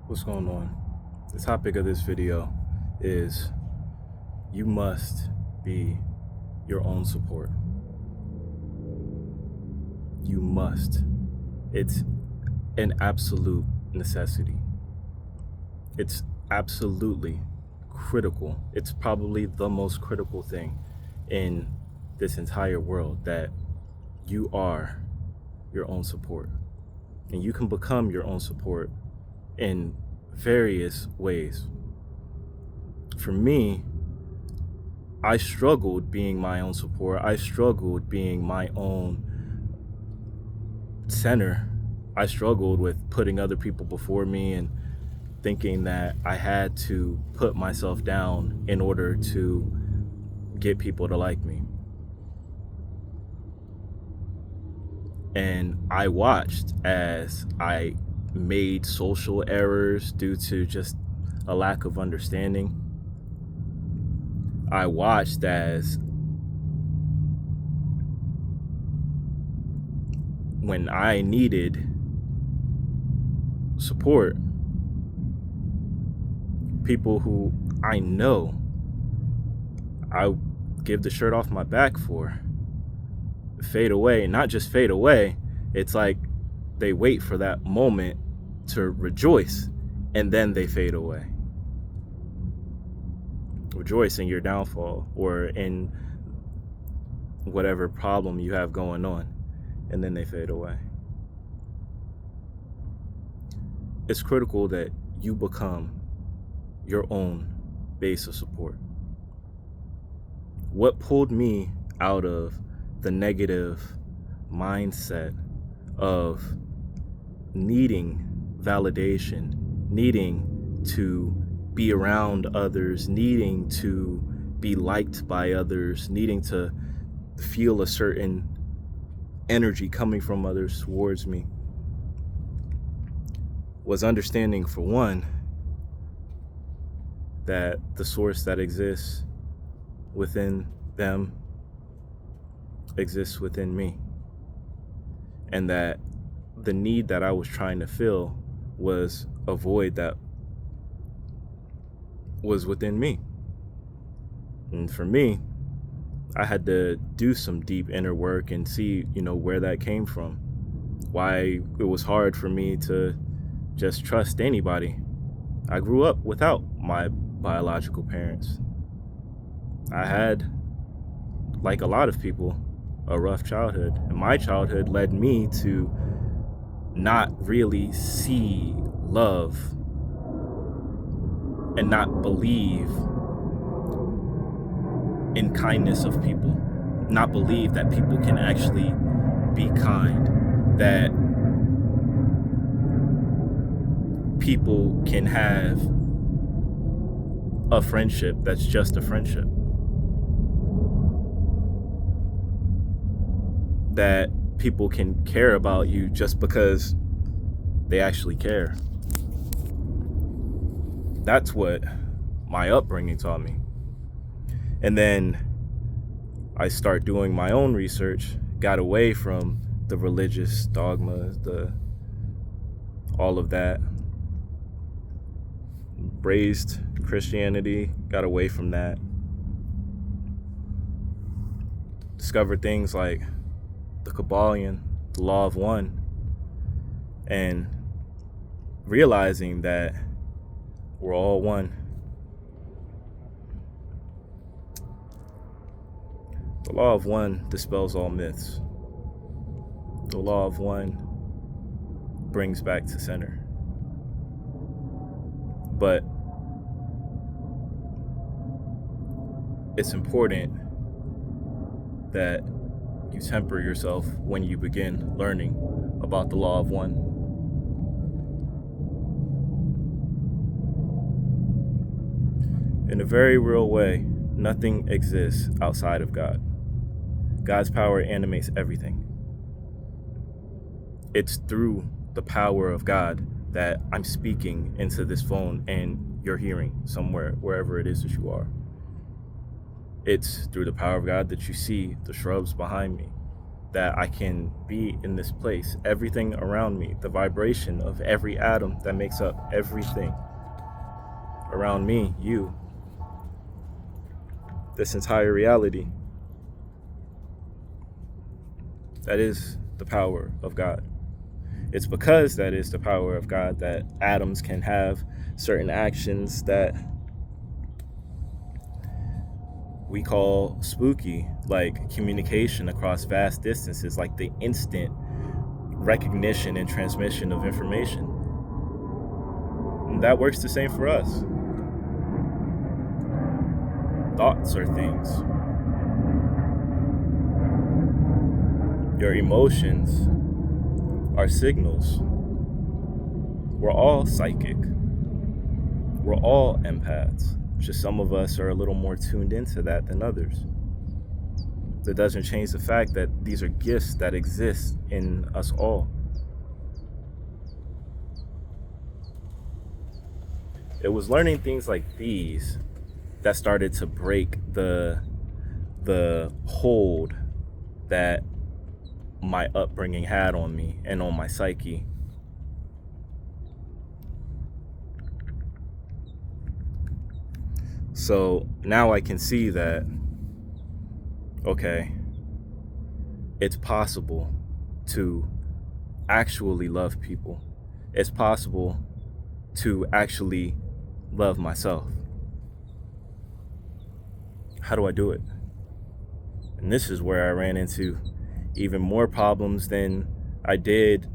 What's going on? The topic of this video is you must be your own support. You must. It's an absolute necessity. It's absolutely critical. It's probably the most critical thing in this entire world, that you are your own support. And you can become your own support in various ways. For me, I struggled being my own support. I struggled being my own center. I struggled with putting other people before me and thinking that I had to put myself down in order to get people to like me. And I watched as I made social errors due to just a lack of understanding. I watched as when I needed support, people who I know I give the shirt off my back for fade away. And not just fade away, it's like they wait for that moment to rejoice and then they fade away. Rejoice in your downfall or in whatever problem you have going on, and then they fade away. It's critical that you become your own base of support. What pulled me out of the negative mindset of needing validation, needing to be around others, needing to be liked by others, needing to feel a certain energy coming from others towards me, was understanding, for one, that the source that exists within them exists within me, and that the need that I was trying to fill was a void that was within me. And for me, I had to do some deep inner work and see, where that came from, why it was hard for me to just trust anybody. I grew up without my biological parents. I had, like a lot of people, a rough childhood. And my childhood led me to not really see love and not believe in kindness of people, not believe that people can actually be kind, that people can have a friendship that's just a friendship, that people can care about you just because they actually care. That's what my upbringing taught me. And then I start doing my own research, got away from the religious dogmas, all of that. Raised Christianity, got away from that. Discovered things like the Kabbalion, the Law of One, and realizing that we're all one. The Law of One dispels all myths. The Law of One brings back to center. But it's important that you temper yourself when you begin learning about the Law of One. In a very real way, nothing exists outside of God. God's power animates everything. It's through the power of God that I'm speaking into this phone and you're hearing somewhere, wherever it is that you are. It's through the power of God that you see the shrubs behind me, that I can be in this place. Everything around me, the vibration of every atom that makes up everything around me, you, this entire reality, that is the power of God. It's because that is the power of God that atoms can have certain actions that we call spooky, like communication across vast distances, like the instant recognition and transmission of information. And that works the same for us. Thoughts are things. Your emotions are signals. We're all psychic. We're all empaths. Just some of us are a little more tuned into that than others. That doesn't change the fact that these are gifts that exist in us all. It was learning things like these that started to break the hold that my upbringing had on me and on my psyche. So now I can see that, okay, it's possible to actually love people. It's possible to actually love myself. How do I do it? And this is where I ran into even more problems than I did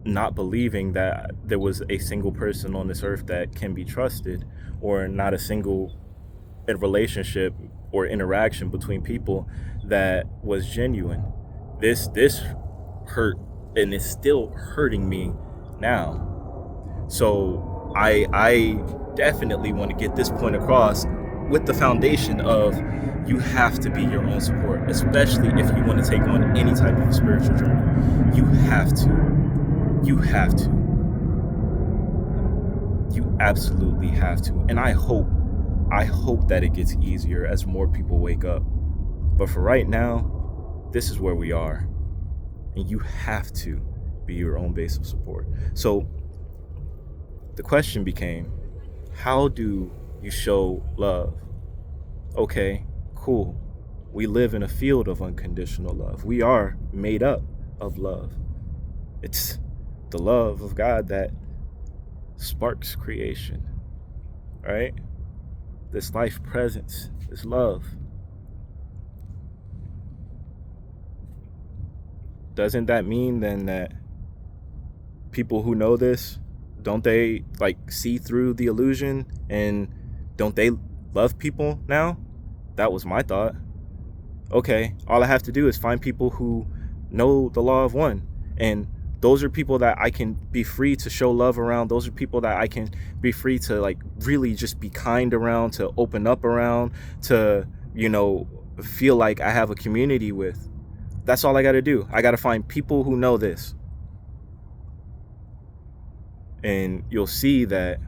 not believing that there was a single person on this earth that can be trusted, or not a single relationship or interaction between people that was genuine. This hurt, and it's still hurting me now. So I definitely want to get this point across with the foundation of you have to be your own support, especially if you want to take on any type of spiritual journey. You have to. You have to. You absolutely have to. And I hope that it gets easier as more people wake up. But for right now, this is where we are. And you have to be your own base of support. So the question became, how do you show love? Okay, cool. We live in a field of unconditional love. We are made up of love. It's the love of God that sparks creation, right? This life presence, this love. Doesn't that mean then that people who know this, don't they like see through the illusion, and don't they love people now? That was my thought. Okay, all I have to do is find people who know the law of one, and those are people that I can be free to show love around. Those are people that I can be free to like really just be kind around, to open up around, to, you know, feel like I have a community with. That's all I got to do. I got to find people who know this. And you'll see that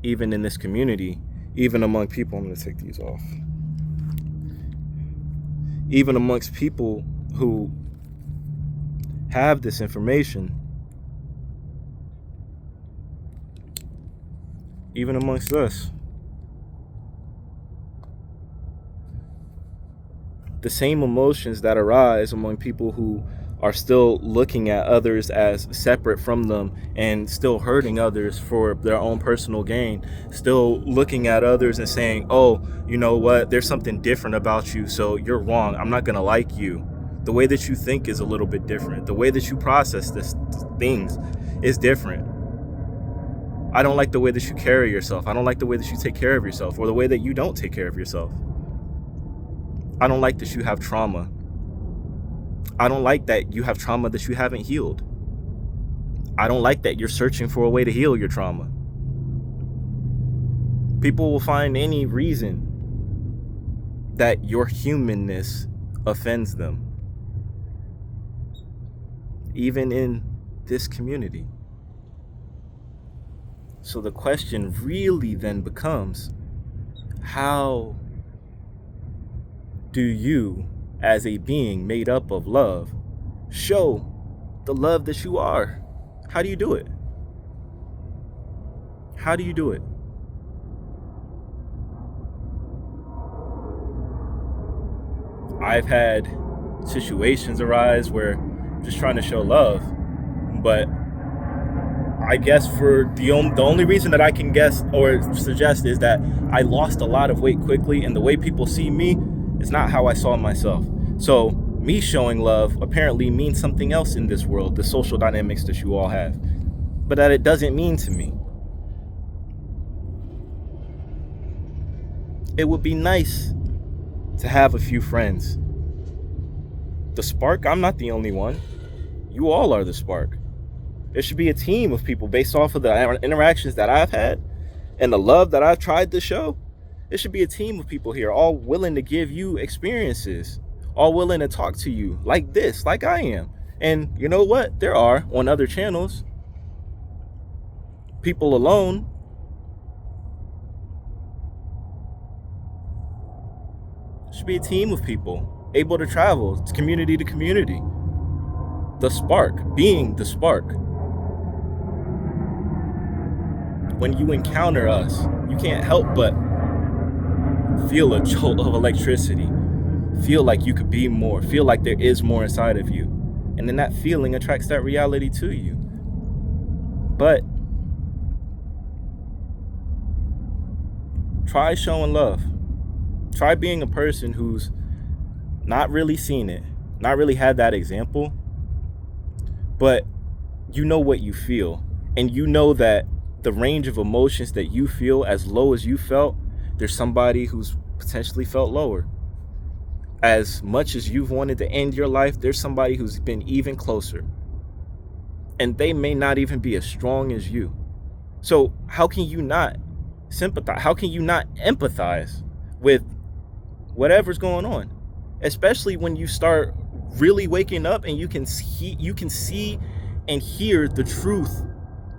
even in this community, even among people, I'm going to take these off. Even amongst people who have this information, even amongst us, the same emotions that arise among people who are still looking at others as separate from them and still hurting others for their own personal gain, still looking at others and saying, oh, you know what, there's something different about you, so you're wrong, I'm not gonna like you. The way that you think is a little bit different. The way that you process things is different. I don't like the way that you carry yourself. I don't like the way that you take care of yourself, or the way that you don't take care of yourself. I don't like that you have trauma. I don't like that you have trauma that you haven't healed. I don't like that you're searching for a way to heal your trauma. People will find any reason that your humanness offends them, even in this community. So the question really then becomes, how do you, as a being made up of love, show the love that you are? How do you do it? How do you do it? I've had situations arise where I'm just trying to show love, but I guess for the only reason that I can guess or suggest is that I lost a lot of weight quickly, and the way people see me is not how I saw myself. So me showing love apparently means something else in this world, the social dynamics that you all have, but that it doesn't mean to me. It would be nice to have a few friends. The spark, I'm not the only one. You all are the spark. There should be a team of people based off of the interactions that I've had and the love that I've tried to show. There should be a team of people here, all willing to give you experiences, all willing to talk to you like this, like I am. And you know what? There are on other channels people alone. Should be a team of people able to travel community to community. The spark, being the spark. When you encounter us, you can't help but feel a jolt of electricity, feel like you could be more, feel like there is more inside of you. And then that feeling attracts that reality to you. But try showing love. Try being a person who's not really seen it, not really had that example, but you know what you feel. And you know that the range of emotions that you feel, as low as you felt, there's somebody who's potentially felt lower. As much as you've wanted to end your life, there's somebody who's been even closer. And they may not even be as strong as you. So how can you not sympathize? How can you not empathize with whatever's going on? Especially when you start really waking up and you can see and hear the truth,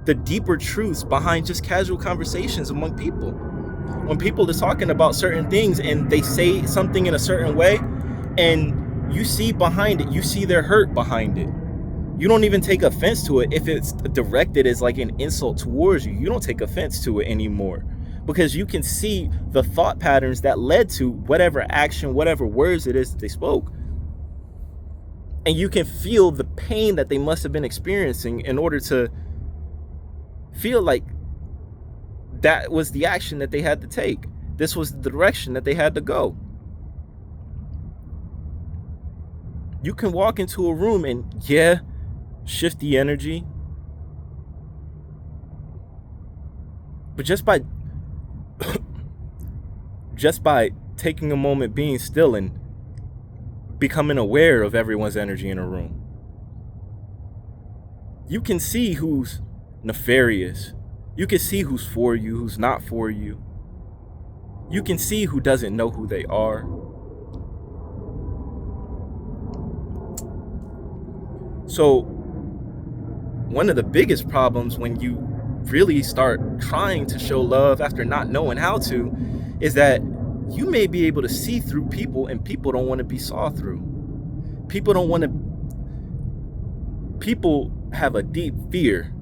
the deeper truths behind just casual conversations among people. When people are talking about certain things and they say something in a certain way, and you see behind it, you see their hurt behind it. You don't even take offense to it. If it's directed as like an insult towards you, you don't take offense to it anymore, because you can see the thought patterns that led to whatever action, whatever words it is that they spoke. And you can feel the pain that they must have been experiencing in order to feel like that was the action that they had to take. This was the direction that they had to go. You can walk into a room and shift the energy. But just by taking a moment, being still and becoming aware of everyone's energy in a room, you can see who's nefarious. You can see who's for you, who's not for you. You can see who doesn't know who they are. So one of the biggest problems when you really start trying to show love after not knowing how to is that you may be able to see through people, and people don't want to be saw through. People have a deep fear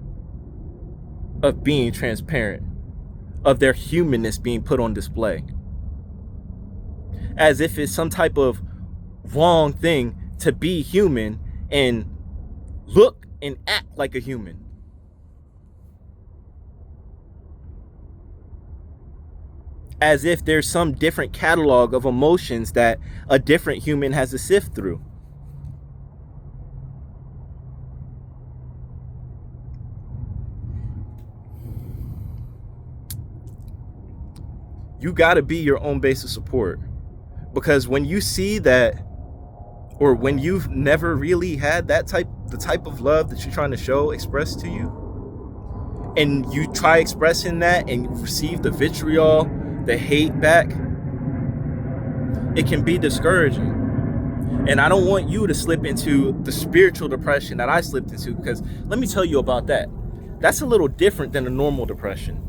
of being transparent, of their humanness being put on display, as if it's some type of wrong thing to be human and look and act like a human. As if there's some different catalog of emotions that a different human has to sift through. You got to be your own base of support, because when you see that, or when you've never really had the type of love that you're trying to show expressed to you, and you try expressing that and you receive the vitriol, the hate back, it can be discouraging. And I don't want you to slip into the spiritual depression that I slipped into, because let me tell you about that. That's a little different than a normal depression.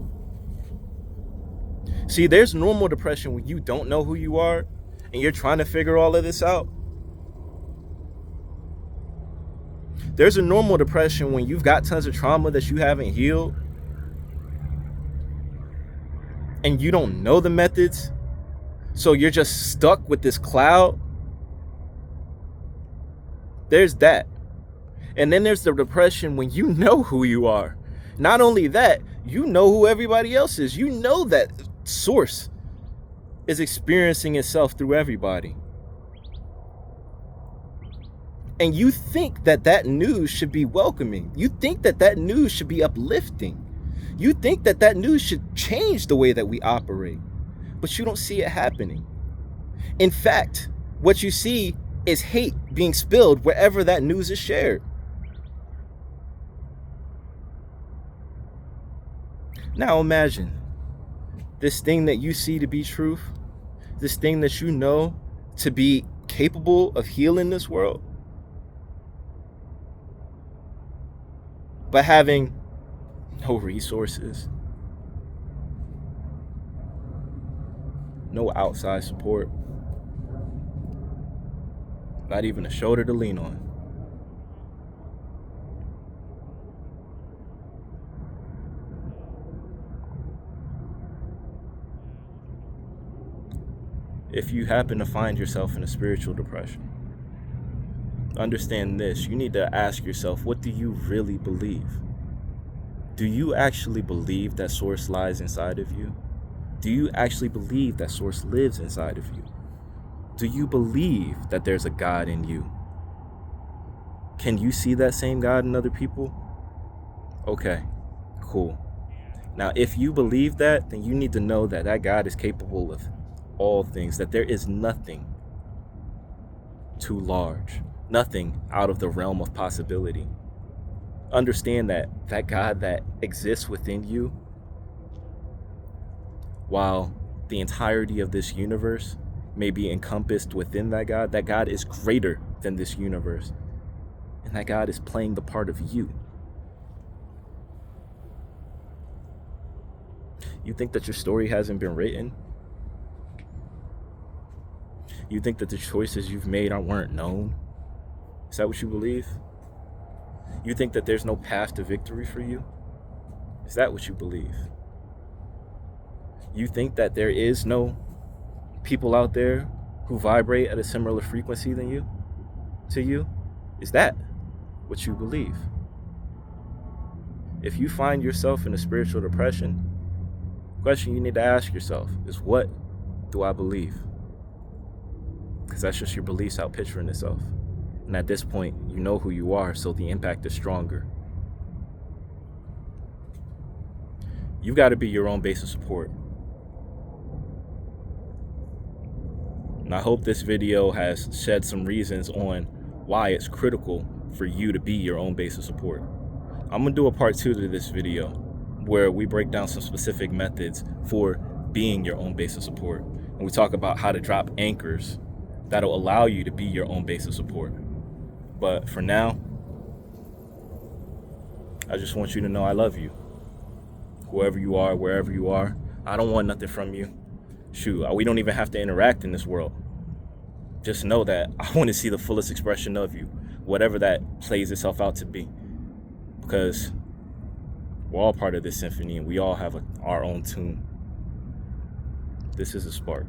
See, there's normal depression when you don't know who you are and you're trying to figure all of this out. There's a normal depression when you've got tons of trauma that you haven't healed and you don't know the methods, so you're just stuck with this cloud. There's that. And then there's the depression when you know who you are. Not only that, you know who everybody else is. You know that source is experiencing itself through everybody. And you think that that news should be welcoming. You think that that news should be uplifting. You think that that news should change the way that we operate. But you don't see it happening. In fact, what you see is hate being spilled wherever that news is shared. Now imagine this thing that you see to be truth, this thing that you know to be capable of healing this world, but having no resources, no outside support, not even a shoulder to lean on. If you happen to find yourself in a spiritual depression, understand this. You need to ask yourself, what do you really believe? Do you actually believe that source lies inside of you? Do you actually believe that source lives inside of you? Do you believe that there's a God in you? Can you see that same God in other people? Okay, cool. Now, if you believe that, then you need to know that that God is capable of all things, that there is nothing too large, nothing out of the realm of possibility. Understand that that God that exists within you, while the entirety of this universe may be encompassed within that God is greater than this universe. And that God is playing the part of you. You think that your story hasn't been written? You think that the choices you've made weren't known? Is that what you believe? You think that there's no path to victory for you? Is that what you believe? You think that there is no people out there who vibrate at a similar frequency than you, to you? Is that what you believe? If you find yourself in a spiritual depression, the question you need to ask yourself is, what do I believe? Because that's just your beliefs out picturing itself. And at this point, you know who you are, so the impact is stronger. You've got to be your own base of support. And I hope this video has shed some reasons on why it's critical for you to be your own base of support. I'm going to do a part 2 to this video where we break down some specific methods for being your own base of support. And we talk about how to drop anchors that'll allow you to be your own base of support. But for now, I just want you to know I love you. Whoever you are, wherever you are, I don't want nothing from you. Shoot, we don't even have to interact in this world. Just know that I want to see the fullest expression of you, whatever that plays itself out to be. Because we're all part of this symphony and we all have our own tune. This is a spark.